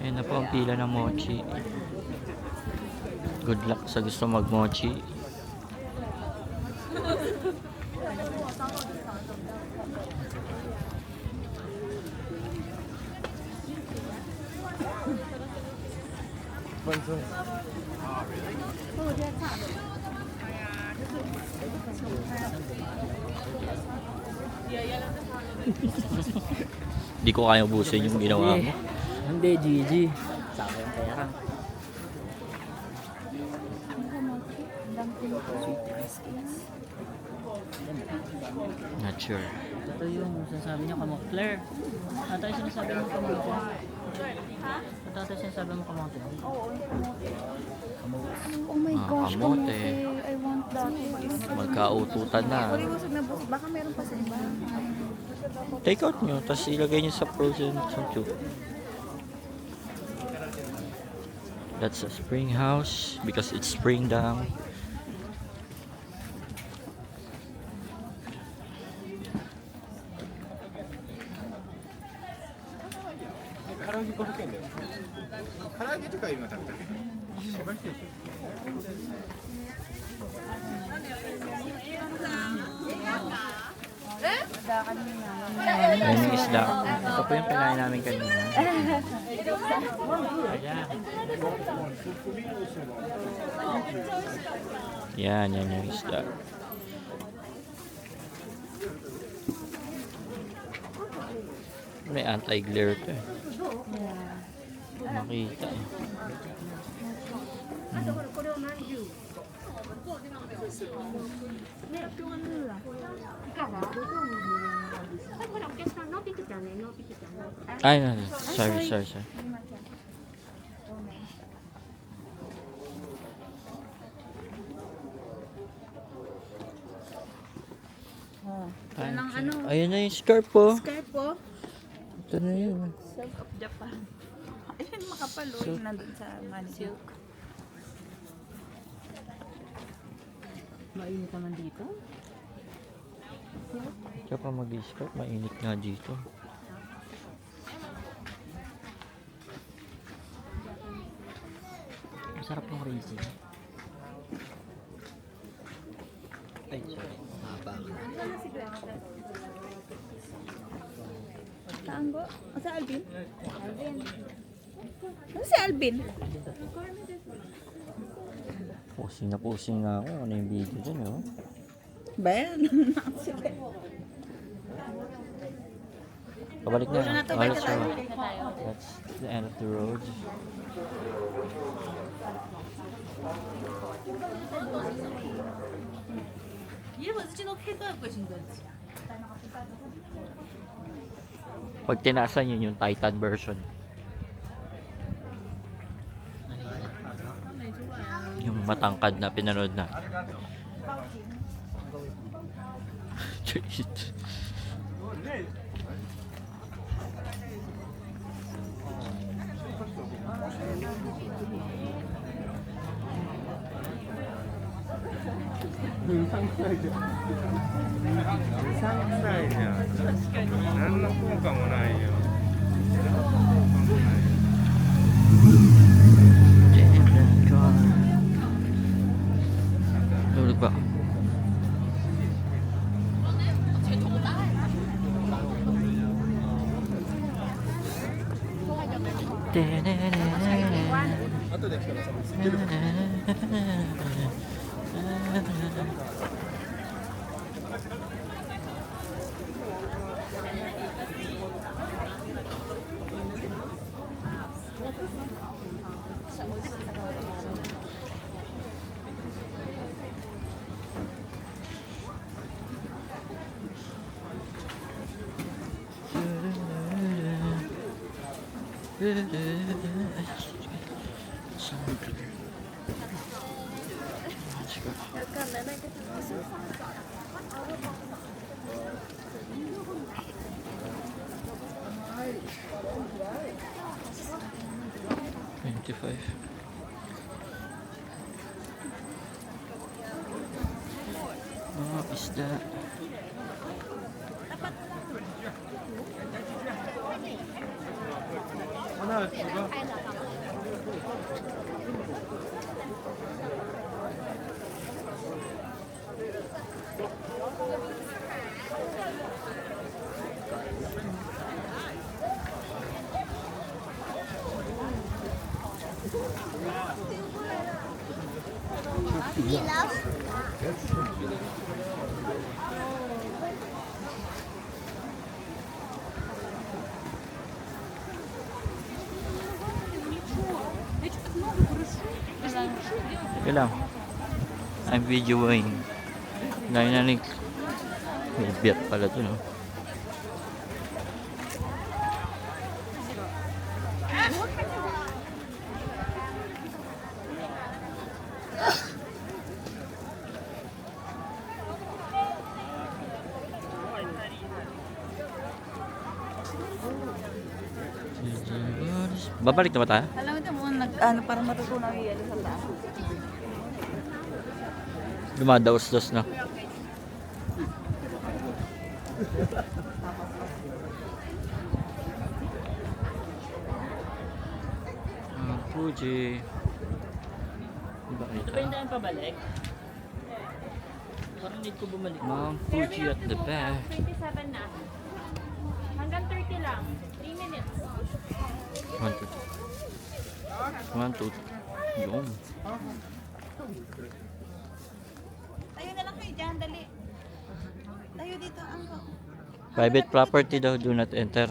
Ayan na po ang pila ng mochi. Good luck sa gusto mag-mochi. Di ko kaya ubusin yung ginawa mo. Hindi, GG. Sa akin kaya ka. Not sure. Ito yung sinasabi niya kamok. Claire, ito yung sinasabi mo kamok. Ito yung sinasabi mo kamok. Oh my gosh, kamote. I want that. Magkaututan na. Baka meron pa sa iba. Take out nyo, tapos ilagay nyo sa frozen tube. That's a spring house because it's spring down. Ayan yung isda. Ito po yung kinain namin kanina. Yan yung isda. May anti-glare to eh. Makita eh. Ay, no, sorry. Ayun na yung scarf po. Scarf po. Ito na yun. Silk of Japan. Ayun, makapalo. Yung nandun sa silk. Mainit naman dito. Tsaka mag-scarf, mainit nga dito. Masarap yung raisin. Ay, sorry. Mahaba ka. Saan ko? Sa Alvin? Ano si Alvin? Pusing na ako. Ano yung video dyan, oh? Ben? Sige. Pabalik na. Wala na to, Let's balik na go. tayo. That's the end of the road. Pag tinasan yun yung Titan version. Yung matangkad na pinanood na. Shit. Tulog ba? Mga isda. Okay lang. I'm videoing. Dynamic. May biyak pala to, no? Babalik na ba tayo? Alam mo ito mo, ano, parang matutunaw yung yelo sa taas. Dumadaos-dos na. Fuji. Ito ba yung daan pabalik? Parang need ko bumalik. Mount Fuji at the back. 27 na. Hanggang 30 lang. 3 minutes. 1, 2. 1, 2. Yun. Tayo na lang kayo dyan, dali. Tayo dito, ang Private property daw, do not enter.